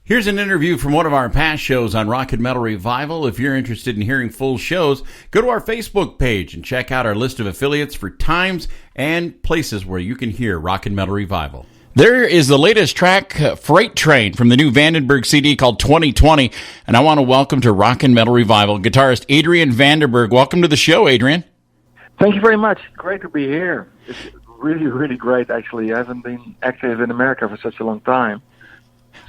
Here's an interview from one of our past shows on Rock and Metal Revival. If you're interested in hearing full shows, go to our Facebook page and check out our list of affiliates for times and places where you can hear Rock and Metal Revival. There is the latest track, Freight Train, from the new Vandenberg CD called 2020. And I want to welcome to Rock and Metal Revival guitarist Adrian-Vandenberg. Welcome to the show, Adrian. Thank you very much. Great to be here. It's really, really great, actually. I haven't been active in America for such a long time.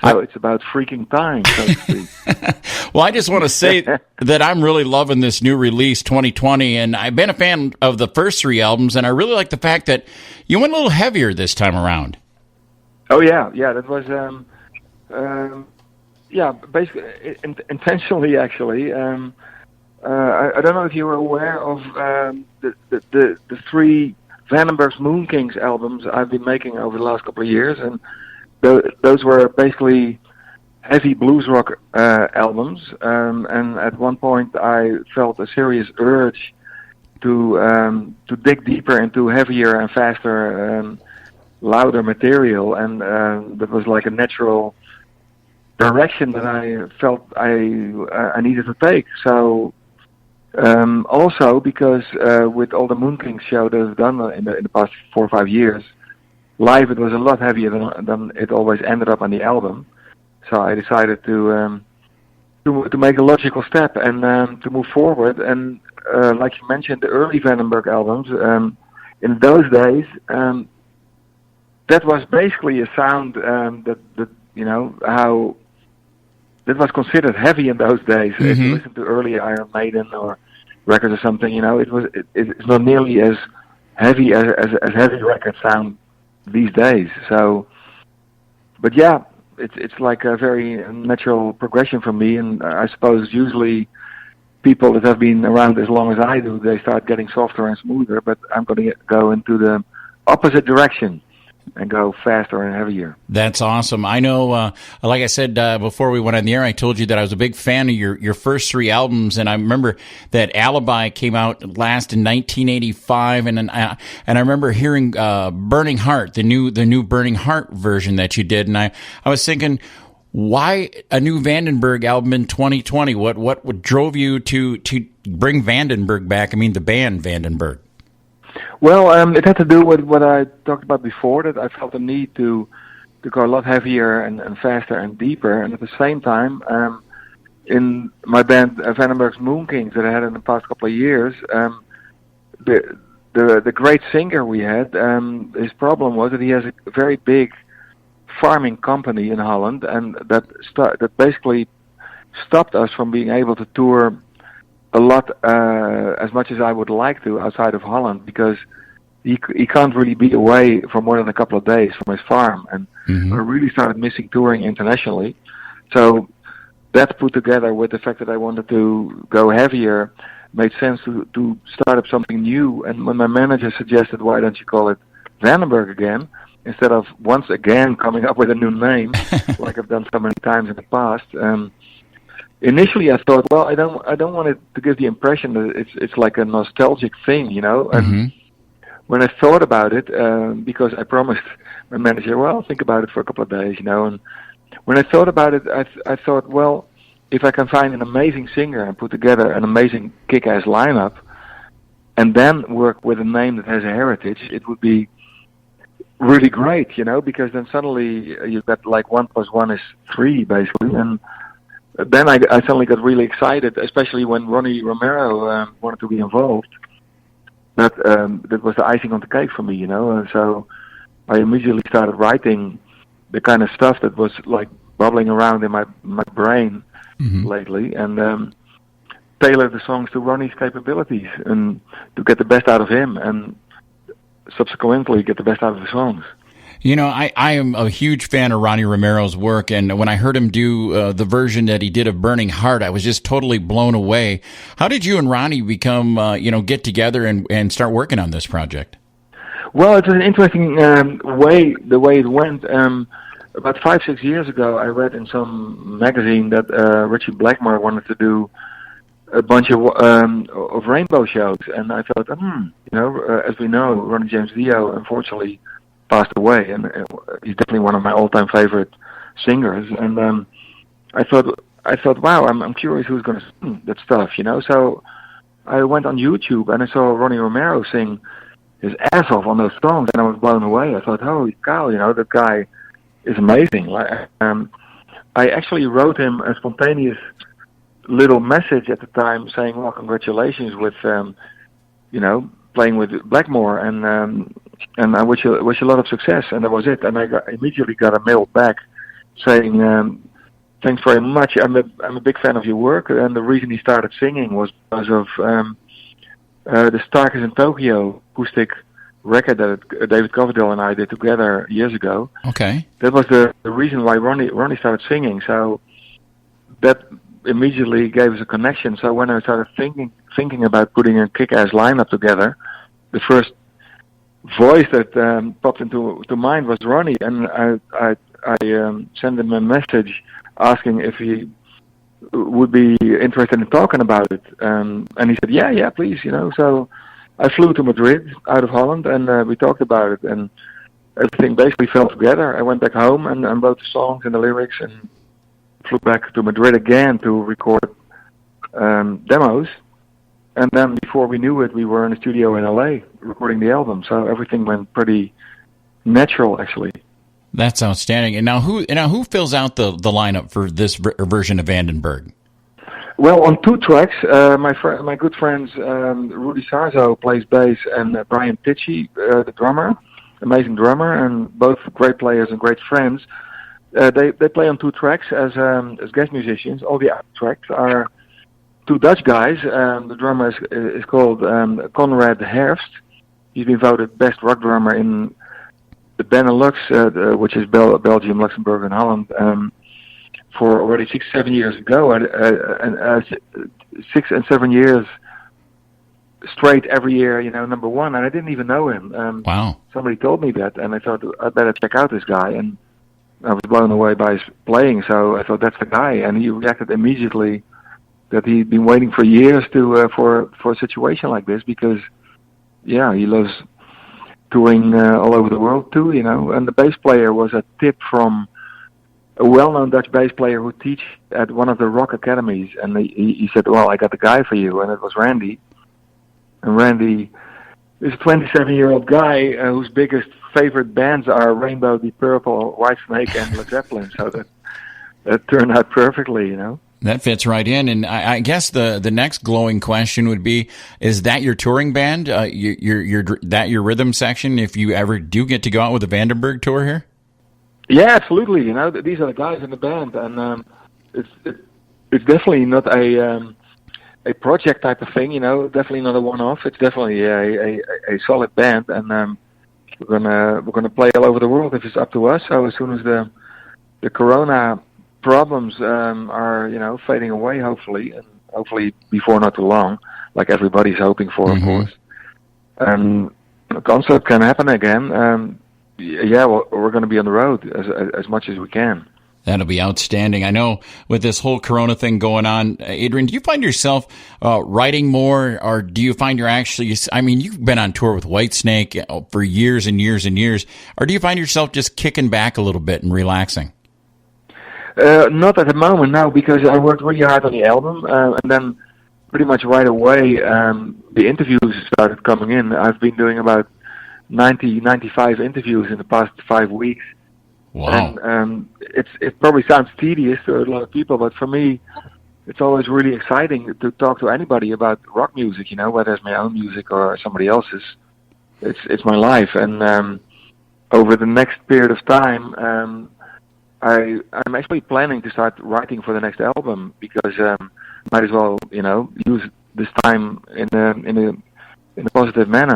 So it's about freaking time, so to speak. Well, I just want to say that I'm really loving this new release, 2020, and I've been a fan of the first three albums, and I really like the fact that you went a little heavier this time around. Oh, yeah, that was, basically, intentionally, actually. I don't know if you were aware of the three Vandenberg's Moon Kings albums I've been making over the last couple of years, and those were basically heavy blues rock albums, and at one point I felt a serious urge to dig deeper into heavier and faster, louder material, and that was like a natural direction that I felt I needed to take. So also because with all the Moon Kings show that I've done in the past 4 or 5 years, live it was a lot heavier than it always ended up on the album. So I decided to make a logical step and to move forward. And like you mentioned, the early Vandenberg albums, in those days, that was basically a sound that you know how that was considered heavy in those days. Mm-hmm. If you listen to early Iron Maiden or records or something, you know, it's not nearly as heavy as heavy records sound these days. So, but yeah, it's like a very natural progression for me, and I suppose usually people that have been around as long as I do, they start getting softer and smoother, but I'm going to go into the opposite direction and go faster and heavier. That's awesome. I know, like I said before we went on the air, I told you that I was a big fan of your first three albums, and I remember that Alibi came out last in 1985, and I remember hearing Burning Heart, the new Burning Heart version that you did, and I was thinking, why a new Vandenberg album in 2020? What drove you to bring Vandenberg back? I mean, the band Vandenberg. Well, it had to do with what I talked about before, that I felt the need to go a lot heavier and faster and deeper. And at the same time, in my band Vandenberg's Moon Kings that I had in the past couple of years, the great singer we had, his problem was that he has a very big farming company in Holland, and that basically stopped us from being able to tour a lot as much as I would like to outside of Holland, because he can't really be away for more than a couple of days from his farm, and I really started missing touring internationally. So that put together with the fact that I wanted to go heavier made sense to start up something new. And when my manager suggested, why don't you call it Vandenberg again, instead of once again coming up with a new name like I've done so many times in the past, initially I thought, well, I don't want it to give the impression that it's like a nostalgic thing, you know. And when I thought about it, because I promised my manager, well, think about it for a couple of days, you know. And when I thought about it, I thought, well, if I can find an amazing singer and put together an amazing kick-ass lineup, and then work with a name that has a heritage, it would be really great, you know, because then suddenly you've got like 1 + 1 is 3, basically. And then I suddenly got really excited, especially when Ronnie Romero wanted to be involved. That was the icing on the cake for me, you know. And so I immediately started writing the kind of stuff that was like bubbling around in my brain lately, and tailored the songs to Ronnie's capabilities and to get the best out of him, and subsequently get the best out of the songs. You know, I am a huge fan of Ronnie Romero's work, and when I heard him do the version that he did of Burning Heart, I was just totally blown away. How did you and Ronnie become, get together and start working on this project? Well, it was an interesting the way it went. About 5-6 years ago, I read in some magazine that Richie Blackmore wanted to do a bunch of rainbow shows, and I thought, as we know, Ronnie James Dio unfortunately passed away, and he's definitely one of my all-time favorite singers. And I thought, wow, I'm curious who's going to sing that stuff, So I went on YouTube and I saw Ronnie Romero sing his ass off on those songs, and I was blown away. I thought, holy cow, that guy is amazing. I actually wrote him a spontaneous little message at the time saying, well, congratulations with, playing with Blackmore, and I wish you a lot of success. And that was it. And I immediately got a mail back saying, thanks very much. I'm a big fan of your work. And the reason he started singing was because of the Starkers in Tokyo acoustic record that David Coverdale and I did together years ago. Okay. That was the reason why Ronnie started singing. So that immediately gave us a connection. So when I started thinking about putting a kick-ass lineup together, the first voice that popped into mind was Ronnie, and I sent him a message asking if he would be interested in talking about it, and he said, yeah, please, So I flew to Madrid out of Holland, and we talked about it, and everything basically fell together. I went back home and wrote the songs and the lyrics, and flew back to Madrid again to record demos. And then before we knew it, we were in a studio in LA recording the album. So everything went pretty natural, actually. That's outstanding. And now who fills out the lineup for this version of Vandenberg? Well, on 2 tracks, my good friends Rudy Sarzo plays bass, and Brian Tichy, the drummer, amazing drummer, and both great players and great friends. They play on 2 tracks as guest musicians. All the other tracks are 2 Dutch guys. The drummer is called Conrad Herfst. He's been voted best rock drummer in the Benelux, which is Belgium, Luxembourg, and Holland, for already 6-7 years ago. And 6 and 7 years straight every year, number one. And I didn't even know him. Wow. Somebody told me that, and I thought I'd better check out this guy. And I was blown away by his playing, so I thought that's the guy. And he reacted immediately that he'd been waiting for years for a situation like this, because he loves touring all over the world too, And the bass player was a tip from a well-known Dutch bass player who teaches at one of the rock academies, and he said, well, I got the guy for you, and it was Randy. And Randy is a 27-year-old guy whose biggest favorite bands are Rainbow, Deep Purple, Whitesnake, and Led Zeppelin, so that turned out perfectly, That fits right in, and I guess the next glowing question would be: is that your touring band? Your rhythm section? If you ever do get to go out with a Vandenberg tour here? Yeah, absolutely. These are the guys in the band, and it's definitely not a project type of thing. Definitely not a one-off. It's definitely a solid band, and we're gonna play all over the world if it's up to us. So as soon as the Corona problems are fading away, hopefully before not too long, like everybody's hoping for, of course, and the concert can happen again. We're going to be on the road as much as we can. That'll be outstanding. I know with this whole Corona thing going on, Adrian, do you find yourself writing more, or do you find you're actually, you've been on tour with Whitesnake for years and years and years, or do you find yourself just kicking back a little bit and relaxing? Not at the moment, no, because I worked really hard on the album, and then pretty much right away the interviews started coming in. I've been doing about 95 interviews in the past 5 weeks. Wow. And it probably sounds tedious to a lot of people, but for me, it's always really exciting to talk to anybody about rock music, whether it's my own music or somebody else's. It's my life, and over the next period of time, I'm actually planning to start writing for the next album, because might as well use this time in a positive manner.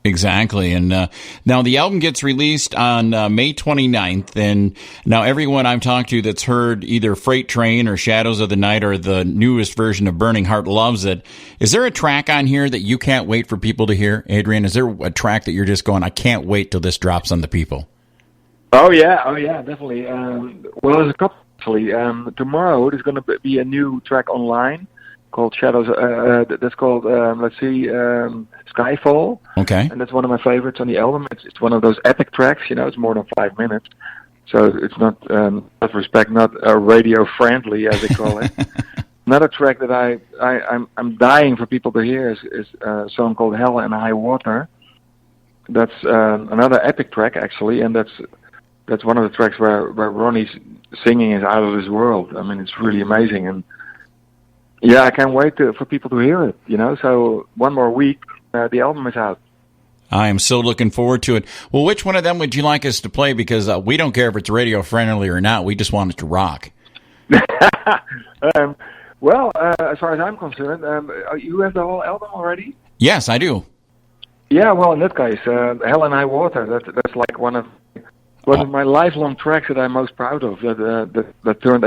Exactly. And now the album gets released on May 29th, and now everyone I've talked to that's heard either Freight Train or Shadows of the Night or the newest version of Burning Heart loves it. Is there a track on here that you can't wait for people to hear, Adrian? Is there a track that you're just going, I can't wait till this drops on the people? Oh yeah, definitely. Well, there's a couple actually. Tomorrow there's going to be a new track online called Shadows. That's called Skyfall. Okay. And that's one of my favorites on the album. It's one of those epic tracks. It's more than 5 minutes. So it's not, in that respect, not radio friendly, as they call it. Another track that I'm dying for people to hear is a song called Hell and High Water. That's another epic track, actually, and that's one of the tracks where Ronnie's singing is out of this world. I mean, it's really amazing, and yeah, I can't wait for people to hear it. So one more week, the album is out. I am so looking forward to it. Well, which one of them would you like us to play? Because we don't care if it's radio friendly or not. We just want it to rock. Well, as far as I'm concerned, you have the whole album already? Yes, I do. Yeah, well, in that case, Hell and High Water, that's like one of my lifelong tracks that I'm most proud of. That turned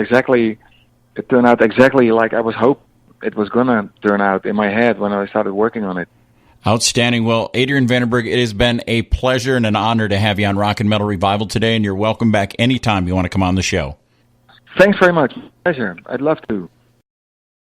out exactly like I was hoping it was going to turn out in my head when I started working on it. Outstanding. Well, Adrian Vandenberg, it has been a pleasure and an honor to have you on Rock and Metal Revival today, and you're welcome back anytime you want to come on the show. Thanks very much. Pleasure. I'd love to.